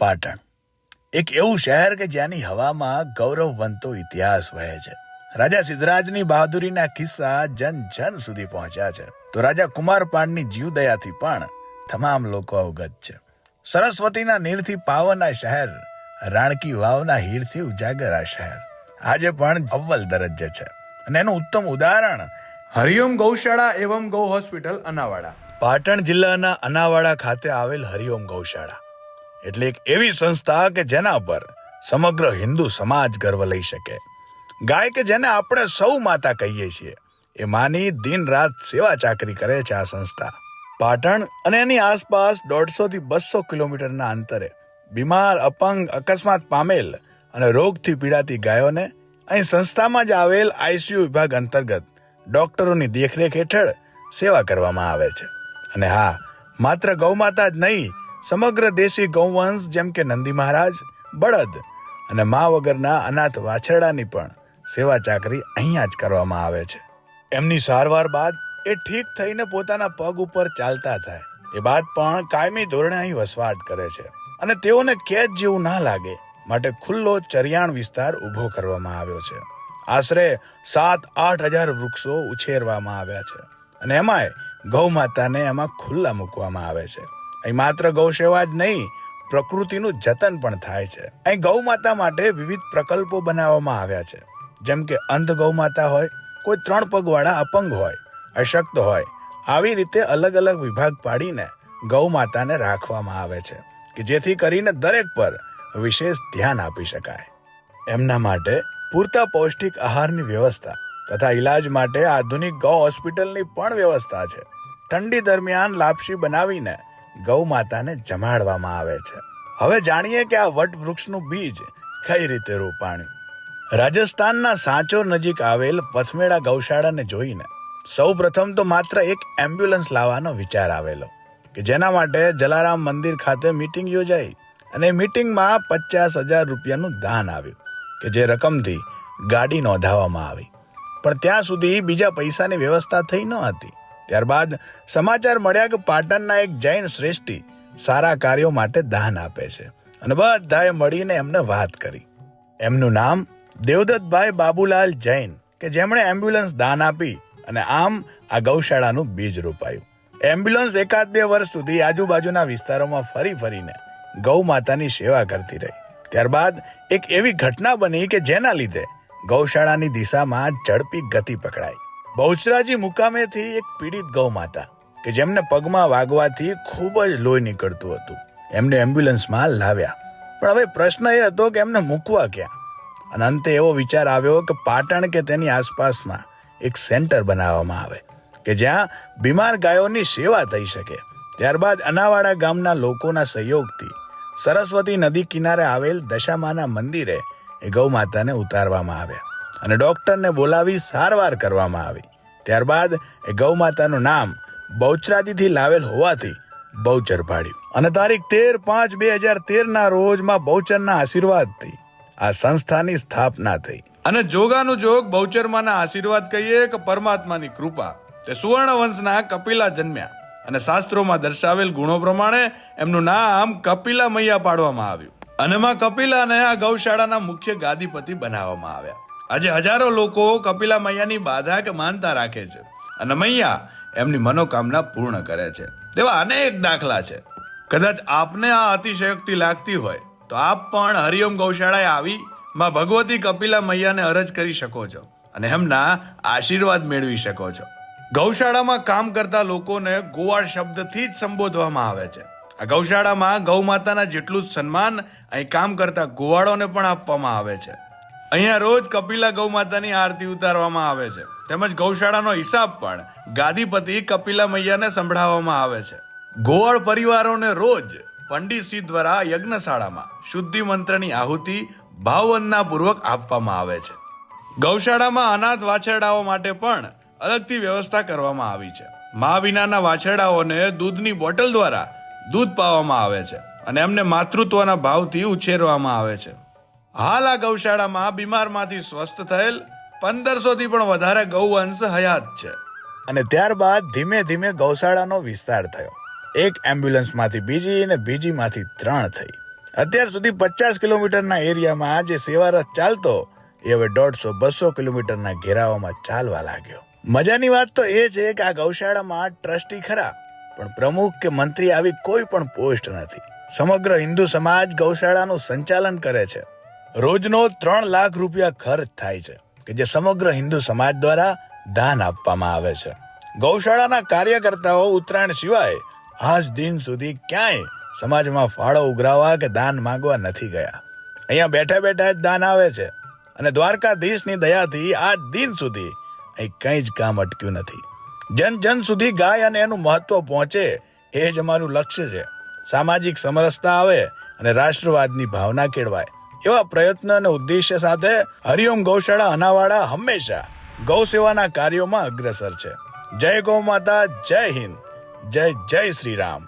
પાટણ એક એવું શહેર કે જ્યાંની હવામાં ગૌરવવંતો ઇતિહાસ વહે છે. રાજા સિદ્ધરાજની બહાદુરીના કિસ્સા જન જન સુધી પહોંચ્યા છે. તો રાજા કુમારપાળની જીવદયાથી પણ તમામ લોકો અવગત છે. સરસ્વતીના નીરથી પાવન આ શહેર, રાણકી વાવના હીરથી ઉજાગર આ શહેર આજે પણ અવ્વલ દરજ્જે છે. અને એનું ઉત્તમ ઉદાહરણ હરિઓમ ગૌશાળા એવં ગૌ હોસ્પિટલ અનાવાડા. પાટણ જિલ્લાના અનાવાડા ખાતે આવેલ હરિઓમ ગૌશાળા એટલે એક એવી સંસ્થા કે જેના પર સમગ્ર હિન્દુ સમાજ ગર્વ લઈ શકે. ગાય કે જેને આપણે સૌ માતા કહીએ છીએ, એ માની દિન રાત સેવા ચાકરી કરે છે આ સંસ્થા. પાટણ અને એની આસપાસ 150 થી 200 કિલોમીટરના અંતરે બીમાર, અપંગ, અકસ્માત પામેલ અને રોગથી પીડાતી ગાયોને અહીં સંસ્થામાં જ આવેલ આઈસીયુ વિભાગ અંતર્ગત ડોક્ટરોની દેખરેખ હેઠળ સેવા કરવામાં આવે છે. અને હા, માત્ર ગૌમાતા જ નહીં, સમગ્ર દેશી ગૌવંશ જેમ કે નંદી મહારાજ, બળદ અને મા વગરના અનાથ વાછરડાની પણ સેવા ચાકરી અહીંયા જ કરવામાં આવે છે. એમની સારવાર બાદ એ ઠીક થઈને પોતાના પગ ઉપર ચાલતા થાય એ બાદ પણ કાયમી ધોરણે અહીં વસવાટ કરે છે. અને તેઓને કેદ જેવું ના લાગે માટે ખુલ્લો ચરિયાણ વિસ્તાર ઊભો કરવામાં આવ્યો છે. આશરે 7-8 હજાર વૃક્ષો ઉછેરવામાં આવ્યા છે અને એમાંય ગૌ માતાને એમાં ખુલ્લા મૂકવામાં આવે છે. અહીં માત્ર ગૌ સેવા જ નહીં, પ્રકૃતિનું જતન પણ થાય છે. અહીં ગૌ માતા માટે વિવિધ પ્રકલ્પો બનાવવામાં આવ્યા છે, જેમ કે અંધ ગૌ માતા હોય, કોઈ 3 પગવાળા અપંગ હોય, અશક્ત હોય, આવી રીતે અલગ અલગ વિભાગ પાડીને ગૌ માતાને રાખવામાં આવે છે કે જેથી કરીને દરેક પર વિશેષ ધ્યાન આપી શકાય. એમના માટે પૂરતા પૌષ્ટિક આહારની વ્યવસ્થા તથા ઈલાજ માટે આધુનિક ગૌ હોસ્પિટલની પણ વ્યવસ્થા છે. ઠંડી દરમિયાન લાપસી બનાવીને ગૌ માતાને જમાડવામાં આવે છે. હવે જાણીએ કે આ વટ વૃક્ષનું બીજ કઈ રીતે રોપાણ્યું. રાજસ્થાનના સાંચોર નજીક આવેલ પથમેડા ગૌશાળાને જોઈને સૌ પ્રથમ તો માત્ર એક એમ્બ્યુલન્સ લાવવાનો વિચાર આવેલો કે જેના માટે જલારામ મંદિર ખાતે મીટિંગ યોજાઈ અને મીટિંગમાં 50,000 રૂપિયાનું દાન આવ્યું કે જે રકમથી ગાડી નોંધાવવામાં આવી. પણ ત્યાં સુધી બીજા પૈસાની વ્યવસ્થા થઈ ન હતી. ત્યારબાદ સમાચાર મળ્યા કે પાટણના એક જૈન શ્રેષ્ઠી સારા કાર્યો માટે દાન આપે છે અને બધાએ મળીને એમને વાત કરી. એમનું નામ દેવદત્તભાઈ બાબુલાલ જૈન, કે જેમણે એમ્બ્યુલન્સ દાન આપી અને આમ આ ગૌશાળાનું બીજ રોપાયું. એમ્બ્યુલન્સ 1-2 વર્ષ સુધી આજુબાજુના વિસ્તારોમાં ફરીને ગૌ માતાની સેવા કરતી રહી. ત્યારબાદ એક એવી ઘટના બની કે જેના લીધે ગૌશાળાની દિશામાં ઝડપી ગતિ પકડાઈ. બહુચરાજી મુકામેથી એક પીડિત ગૌ માતા કે જેમને પગમાં વાગવાથી ખૂબ જ લોહી નીકળતું હતું, એમને એમ્બ્યુલન્સમાં લાવ્યા. પણ હવે પ્રશ્ન એ હતો કે એમને મૂકવા ક્યાં? અને અંતે એવો વિચાર આવ્યો કે પાટણ કે તેની આસપાસમાં એક સેન્ટર બનાવવામાં આવે કે જ્યાં બીમાર ગાયોની સેવા થઈ શકે. ત્યારબાદ અનાવાડા ગામના લોકોના સહયોગથી સરસ્વતી નદી કિનારે આવેલ દશામાના મંદિરે એ ગૌ માતાને ઉતારવામાં આવ્યા અને ડોક્ટરને બોલાવી સારવાર કરવામાં આવી. ત્યારબાદ એ ગૌ માતાનું નામ બહુચરાજીથી લાવેલ હોવાથી બહુચર પાડ્યું અને તારીખ 13/5/2013 રોજ માં બહુચરના આશીર્વાદથી આ સંસ્થાની સ્થાપના થઈ. અને જોગાનું જોગ બહુચરમાના આશીર્વાદ કહીએ કે પરમાત્માની કૃપા, તે સુવર્ણ વંશના કપિલા જન્મ્યા અને શાસ્ત્રોમાં દર્શાવેલ ગુણો પ્રમાણે એમનું નામ કપિલા મૈયા પાડવામાં આવ્યું. અને માં કપિલાને આ ગૌશાળાના મુખ્ય ગાદીપતિ બનાવવામાં આવ્યા. આજે હજારો લોકો કપિલા મૈયાની બાધા કે માનતા રાખે છે અને મૈયા એમની મનોકામના પૂર્ણ કરે છે. તેવા અનેક દાખલા છે. કદાચ આપને આ અતિશયોક્તિ લાગતી હોય તો આપ પણ હરિઓમ ગૌશાળાએ આવી માં ભગવતી કપિલા મૈયાને અરજ કરી શકો છો અને એમના આશીર્વાદ મેળવી શકો છો. ગૌશાળામાં કામ કરતા લોકોને ગોવાળ શબ્દથી જ સંબોધવામાં આવે છે. આ ગૌશાળામાં ગૌ માતાના જેટલું જ સન્માન અહીં કામ કરતા ગોવાળોને પણ આપવામાં આવે છે. અહીંયા રોજ કપિલા ગૌ માતાની આરતી ઉતારવામાં આવે છે તેમજ ગૌશાળાનો હિસાબ પણ ગાદીપતિ કપિલા મૈયાને સંભળાવવામાં આવે છે. ગોવાળ પરિવારોને રોજ પંડિતશ્રી દ્વારા યજ્ઞશાળામાં શુદ્ધિ મંત્રની આહુતિ ભાવવંદના પૂર્વક આપવામાં આવે છે. ગૌશાળામાં અનાથ વાછરડાઓ માટે પણ અલગથી વ્યવસ્થા કરવામાં આવી છે. મા વિનાના વાછરડાઓને દૂધની બોટલ દ્વારા દૂધ પાવામાં આવે છે અને એમને માતૃત્વના ભાવથી ઉછેરવામાં આવે છે. હાલ આ ગૌશાળામાં બીમારમાંથી સ્વસ્થ થયેલ 1500 થી પણ વધારે ગૌવંશ હયાત છે. અને ત્યારબાદ ધીમે ધીમે ગૌશાળાનો વિસ્તાર થયો. એક એમ્બ્યુલન્સમાંથી બીજી અને બીજીમાંથી 3 થઈ અત્યાર સુધી 50 કિલોમીટરના એરિયામાં જે સેવા રથ ચાલતો એ હવે 150-200 કિલોમીટરના ઘેરાવામાં ચાલવા લાગ્યો. મજાની વાત તો એ છે કે આ ગૌશાળામાં ટ્રસ્ટી ખરા, પણ પ્રમુખ કે મંત્રી આવી કોઈ પણ પોસ્ટ નથી. સમગ્ર હિન્દુ સમાજ ગૌશાળાનું સંચાલન કરે છે. રોજનો 3 લાખ રૂપિયા ખર્ચ થાય છે કે જે સમગ્ર હિન્દુ સમાજ દ્વારા દાન આપવામાં આવે છે. ગૌશાળાના કાર્યકર્તાઓ ઉત્તરાયણ સિવાય આજ દિન સુધી ક્યાંય સમાજમાં ફાળો ઉઘરાવવા કે દાન માંગવા નથી ગયા. અહીંયા બેઠા બેઠા જ દાન આવે છે અને દ્વારકાધીશની દયાથી આજ દિન સુધી અહીં કંઈ જ કામ અટક્યું નથી. જન જન સુધી ગાય અને એનું મહત્વ પહોંચે એ જ અમારું લક્ષ્ય છે. સામાજિક સમરસતા આવે અને રાષ્ટ્રવાદની ભાવના કેળવાય એવા પ્રયત્ન અને ઉદ્દેશ્ય સાથે હરિઓમ ગૌશાળા અનાવાડા હંમેશા ગૌ સેવાના કાર્યોમાં અગ્રેસર છે. જય ગૌ માતા, જય હિન્દ, જય જય શ્રી રામ.